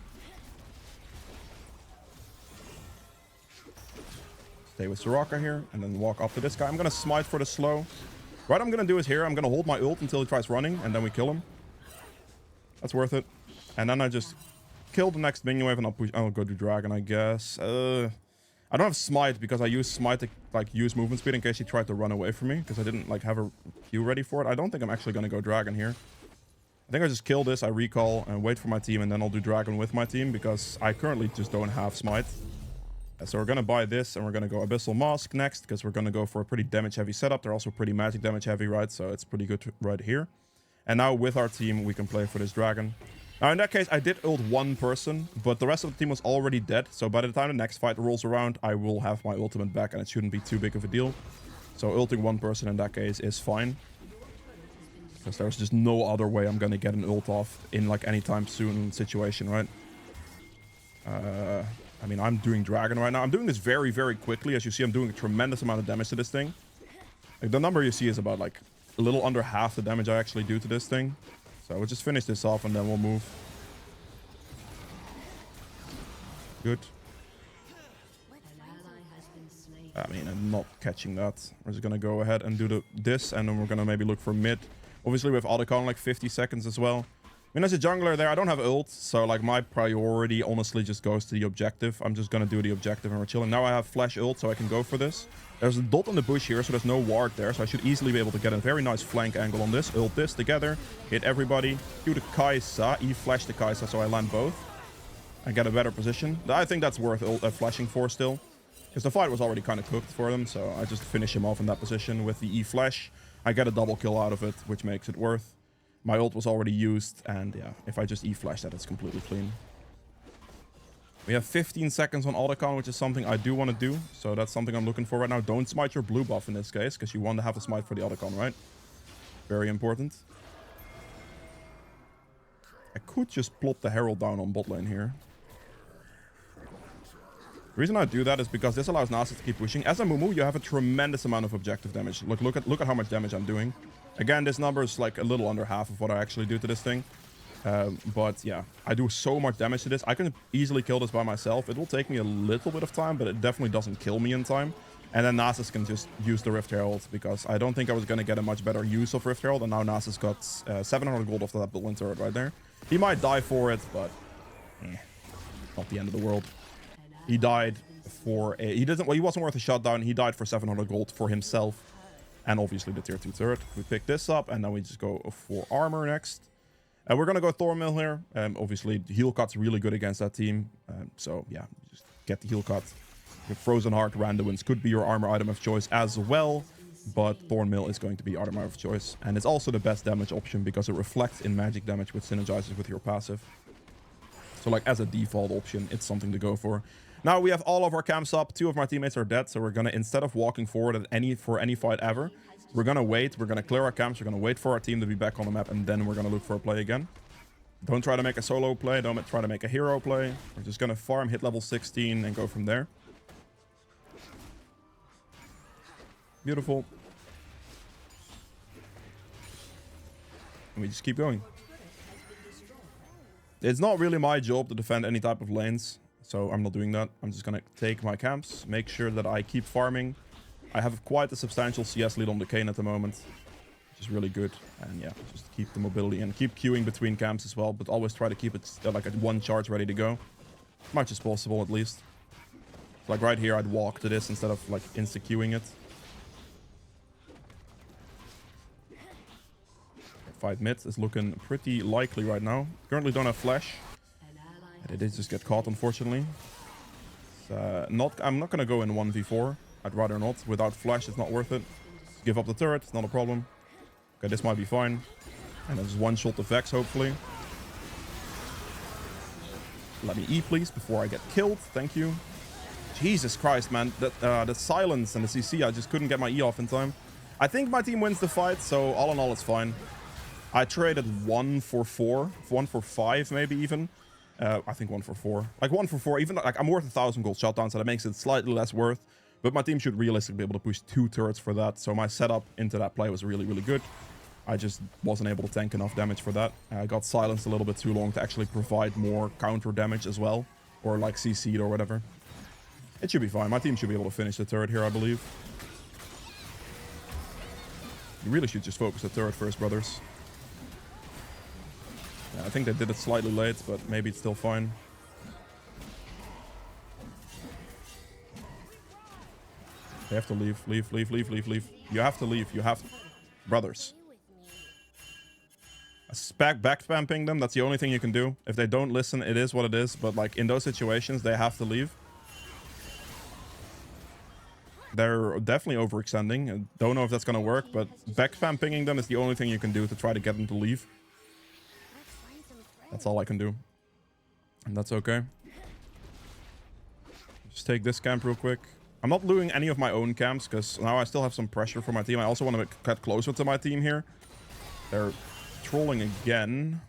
Stay with Soraka here and then walk up to this guy. I'm going to smite for the slow. What I'm going to do is here, I'm going to hold my ult until he tries running, and then we kill him. That's worth it. And then I just kill the next minion wave, and I'll go to Dragon, I guess. I don't have Smite, because I use Smite to, like, use movement speed in case he tried to run away from me, because I didn't, like, have a Q ready for it. I don't think I'm actually going to go Dragon here. I think I just kill this, I recall, and wait for my team, and then I'll do Dragon with my team, because I currently just don't have Smite. So we're going to buy this, and we're going to go Abyssal Mask next, because we're going to go for a pretty damage-heavy setup. They're also pretty magic damage-heavy, right? So it's pretty good right here. And now with our team, we can play for this Dragon. Now, in that case, I did ult one person, but the rest of the team was already dead. So by the time the next fight rolls around, I will have my ultimate back, and it shouldn't be too big of a deal. So ulting one person in that case is fine. Because there's just no other way I'm going to get an ult off in, like, anytime soon situation, right? I mean, I'm doing Dragon right now. I'm doing this very, very quickly. As you see, I'm doing a tremendous amount of damage to this thing. Like, the number you see is about, like, a little under half the damage I actually do to this thing. So we'll just finish this off and then we'll move. Good. I mean, I'm not catching that. We're just gonna go ahead and do this, and then we're gonna maybe look for mid. Obviously, we have Otacon like 50 seconds as well. I mean, as a jungler there, I don't have ult, so like my priority honestly just goes to the objective. I'm just gonna do the objective and we're chilling. Now I have flash ult, so I can go for this. There's a dot on the bush here, so there's no ward there, so I should easily be able to get a very nice flank angle on this. Ult this together, hit everybody, do the Kai'Sa, E-flash the Kai'Sa, so I land both. And get a better position. I think that's worth flashing for still. Because the fight was already kind of cooked for them, so I just finish him off in that position with the E-flash. I get a double kill out of it, which makes it worth. My ult was already used, and yeah, if I just E-flash that, it's completely clean. We have 15 seconds on Otacon, which is something I do want to do, so that's something I'm looking for right now. Don't smite your blue buff in this case, because you want to have a smite for the Otacon, right? Very important. I could just plot the Herald down on bot lane here. The reason I do that is because this allows Nasus to keep pushing. As a Amumu, you have a tremendous amount of objective damage. Look at how much damage I'm doing. Again, this number is like a little under half of what I actually do to this thing. But yeah, I do so much damage to this. I can easily kill this by myself. It will take me a little bit of time, but it definitely doesn't kill me in time. And then Nasus can just use the Rift Herald, because I don't think I was going to get a much better use of Rift Herald. And now Nasus got 700 gold off that build turret right there. He might die for it, but not the end of the world. He died for a... He wasn't worth a shutdown. He died for 700 gold for himself. And obviously the tier 2 turret. We pick this up, and then we just go for armor next. And we're going to go Thornmill here. Obviously, heal cut's really good against that team. So, yeah, just get the heal cut. Your Frozen Heart, Randuin's could be your armor item of choice as well. But Thornmill is going to be armor of choice. And it's also the best damage option because it reflects in magic damage, which synergizes with your passive. So, like, as a default option, it's something to go for. Now we have all of our camps up. 2 of my teammates are dead, so we're gonna, instead of walking forward for any fight ever, we're gonna wait. We're gonna clear our camps. We're gonna wait for our team to be back on the map, and then we're gonna look for a play again. Don't try to make a solo play. Don't try to make a hero play. We're just gonna farm, hit level 16, and go from there. Beautiful. And we just keep going. It's not really my job to defend any type of lanes. So I'm not doing that. I'm just going to take my camps, make sure that I keep farming. I have quite a substantial CS lead on the Kayn at the moment, which is really good. And yeah, just keep the mobility and keep queuing between camps as well, but always try to keep it like at one charge ready to go. As much as possible, at least. So like right here, I'd walk to this instead of like insta-queuing it. Fight mid is looking pretty likely right now. Currently don't have flash. It did just get caught, unfortunately. I'm not going to go in 1v4. I'd rather not. Without flash, it's not worth it. Just give up the turret. It's not a problem. Okay, this might be fine. And there's one shot to Vex, hopefully. Let me E, please, before I get killed. Thank you. Jesus Christ, man. The silence and the CC, I just couldn't get my E off in time. I think my team wins the fight, so all in all, it's fine. I traded 1 for 4. 1 for 5, maybe even. I think 1 for 4. Like 1 for 4, even like I'm worth 1,000 gold shutdown, so that makes it slightly less worth. But my team should realistically be able to push 2 turrets for that. So my setup into that play was really, really good. I just wasn't able to tank enough damage for that. I got silenced a little bit too long to actually provide more counter damage as well. Or like CC'd or whatever. It should be fine. My team should be able to finish the turret here, I believe. You really should just focus the turret first, brothers. Yeah, I think they did it slightly late, but maybe it's still fine. They have to leave. Leave. You have to leave. You have to. Brothers. Back spamming them, that's the only thing you can do. If they don't listen, it is what it is. But like in those situations, they have to leave. They're definitely overextending. I don't know if that's going to work, but back spam pinging them is the only thing you can do to try to get them to leave. That's all I can do. And that's okay. Just take this camp real quick. I'm not doing any of my own camps because now I still have some pressure for my team. I also want to get closer to my team here. They're trolling again.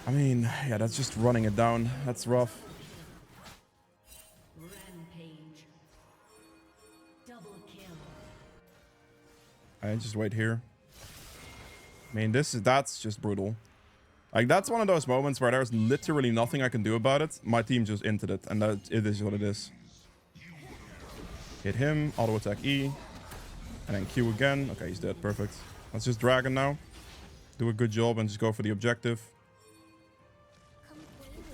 I mean, yeah, that's just running it down. That's rough. Rampage. Double kill. I just wait here. I mean, that's just brutal. Like, that's one of those moments where there's literally nothing I can do about it. My team just inted it, and that it is what it is. Hit him, auto attack E, and then Q again. Okay, he's dead. Perfect. Let's just Dragon now. Do a good job and just go for the objective.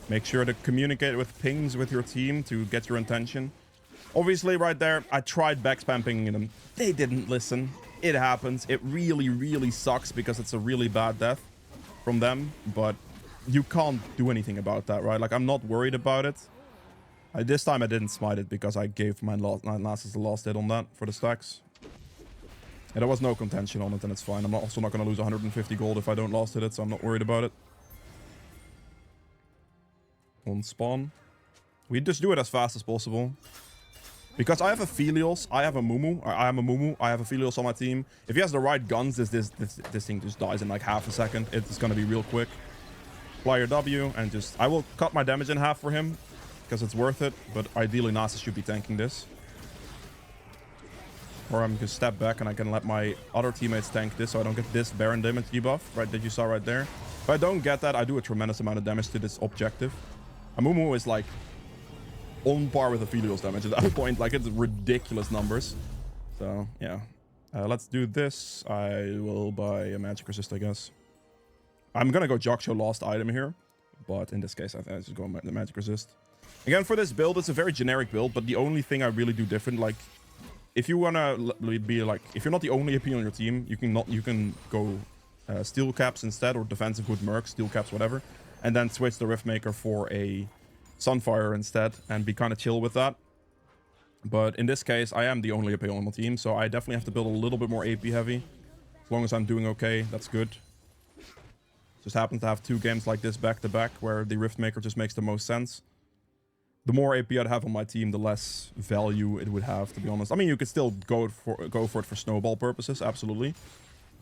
Make sure to communicate with pings with your team to get your intention. Obviously, right there, I tried backspam pinging them. They didn't listen. It happens. It really, really sucks because it's a really bad death from them, but you can't do anything about that, right? Like, I'm not worried about it. This time I didn't smite it because I gave my last hit on that for the stacks. And there was no contention on it, and it's fine. I'm also not going to lose 150 gold if I don't last hit it, so I'm not worried about it. On spawn. We just do it as fast as possible. Because I have a Phelios, I have a Amumu, I have a Amumu, I have a Phelios on my team. If he has the right guns, this thing just dies in like half a second. It's gonna be real quick. Apply your W and just... I will cut my damage in half for him, because it's worth it. But ideally, Nasus should be tanking this. Or I'm gonna step back and I can let my other teammates tank this so I don't get this Baron damage debuff, right, that you saw right there. If I don't get that, I do a tremendous amount of damage to this objective. Amumu is like on par with the Phelios damage at that point. Like, it's ridiculous numbers. So, yeah. Let's do this. I will buy a magic resist, I guess. I'm gonna go Joksho last item here. But in this case, I think I just go the magic resist. Again, for this build, it's a very generic build. But the only thing I really do different, like... If you wanna be like... If you're not the only AP on your team, you can go steel caps instead. Or defensive with mercs, steel caps, whatever. And then switch the Riftmaker for a... Sunfire instead and be kind of chill with that. But in this case, I am the only AP on my team, so I definitely have to build a little bit more AP heavy. As long as I'm doing okay, that's good. Just happen to have 2 games like this back to back where the Riftmaker just makes the most sense. The more AP I'd have on my team, the less value it would have, to be honest. I mean, you could still go for it for snowball purposes, absolutely.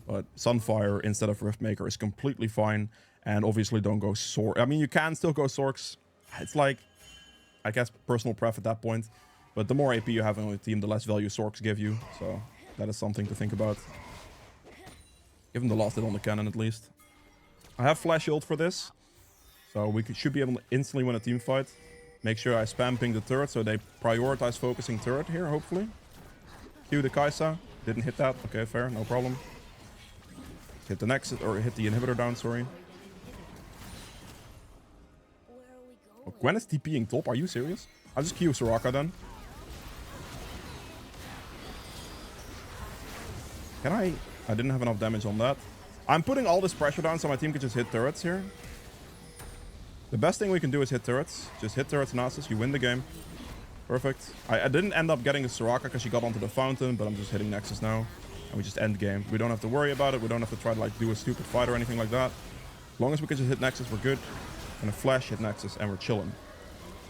But Sunfire instead of Riftmaker is completely fine. And obviously don't go Sorc. I mean, you can still go Sorcs. It's like, I guess, personal pref at that point. But the more AP you have on your team, the less value Sorcs give you. So that is something to think about. Give him the last hit on the cannon at least. I have Flash ult for this. So we should be able to instantly win a team fight. Make sure I spam ping the turret so they prioritize focusing turret here, hopefully. Q the Kai'Sa. Didn't hit that. Okay, fair. No problem. Hit the Nexus, or hit the inhibitor down, sorry. Oh, Gwen is TPing top. Are you serious? I'll just Q Soraka then. Can I? I didn't have enough damage on that. I'm putting all this pressure down so my team can just hit turrets here. The best thing we can do is hit turrets. Just hit turrets, Nasus. You win the game. Perfect. I didn't end up getting a Soraka because she got onto the fountain, but I'm just hitting Nexus now. And we just end game. We don't have to worry about it. We don't have to try to like do a stupid fight or anything like that. As long as we can just hit Nexus, we're good. And a flash hit Nexus and we're chilling.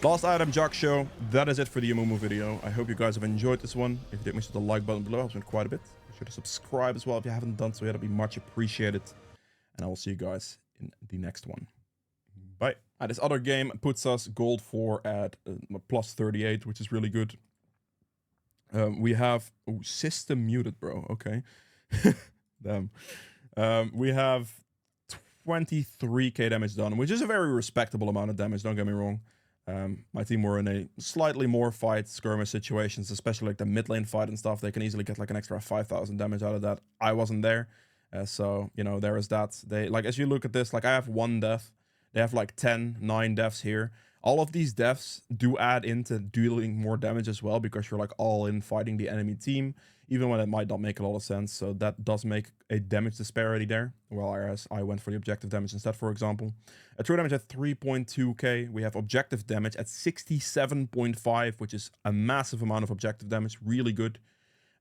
Last item, Joksho. That is it for the Amumu video. I hope you guys have enjoyed this one. If you did, make sure to like button below. Helps me quite a bit. Be sure to subscribe as well if you haven't done so yet. That'd be much appreciated. And I will see you guys in the next one. Bye. This other game puts us gold 4 at plus 38, which is really good. We have... Oh, system muted, bro. Okay. Damn. We have 23k damage done, which is a very respectable amount of damage, don't get me wrong. My team were in a slightly more fight skirmish situations, especially like the mid lane fight and stuff. They can easily get like an extra 5,000 damage out of that. I wasn't there. So, you know, there is that. They, like, as you look at this, like I have 1 death. They have like 9 deaths here. All of these deaths do add into dealing more damage as well, because you're like all in fighting the enemy team, even when it might not make a lot of sense. So that does make a damage disparity there. Whereas I went for the objective damage instead, for example. A true damage at 3.2k. We have objective damage at 67.5, which is a massive amount of objective damage. Really good.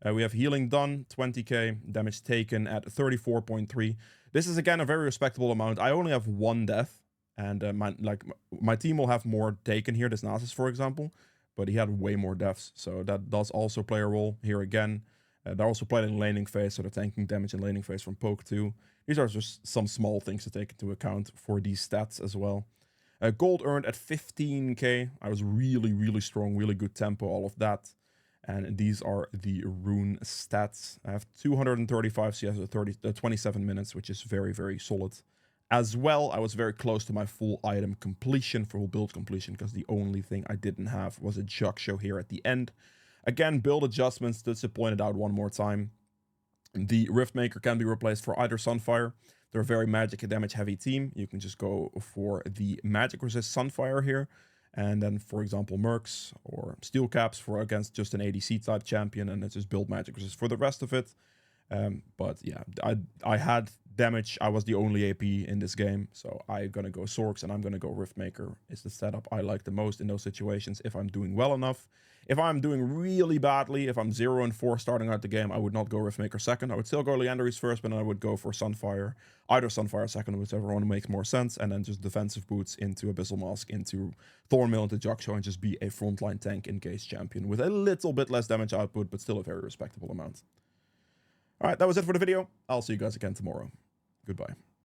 We have healing done, 20k. Damage taken at 34.3. This is again a very respectable amount. I only have 1 death. And my team will have more taken here, this Nasus, for example. But he had way more deaths. So that does also play a role here again. They're also played in laning phase, so they're tanking damage in laning phase from poke too. These are just some small things to take into account for these stats as well. Gold earned at 15k. I was really, really strong, really good tempo, all of that. And these are the rune stats. I have 235 CS at 27 minutes, which is very, very solid. As well, I was very close to my full item completion, full build completion, because the only thing I didn't have was a jug show here at the end. Again, build adjustments, just to point it out one more time. The Riftmaker can be replaced for either Sunfire. They're a very magic and damage heavy team. You can just go for the magic resist Sunfire here. And then, for example, Mercs or Steel Caps for against just an ADC type champion. And it's just build magic resist for the rest of it. But yeah, I had damage. I was the only AP in this game. So I'm going to go Sorks and I'm going to go Riftmaker. It's the setup I like the most in those situations if I'm doing well enough. If I'm doing really badly, if I'm 0-4 starting out the game, I would not go Riftmaker second. I would still go Leanderis first, but then I would go for Sunfire. Either Sunfire second, whichever one makes more sense. And then just defensive boots into Abyssal Mask, into Thornmail, into Jogshow, and just be a frontline tank engaged champion with a little bit less damage output, but still a very respectable amount. Alright, that was it for the video. I'll see you guys again tomorrow. Goodbye.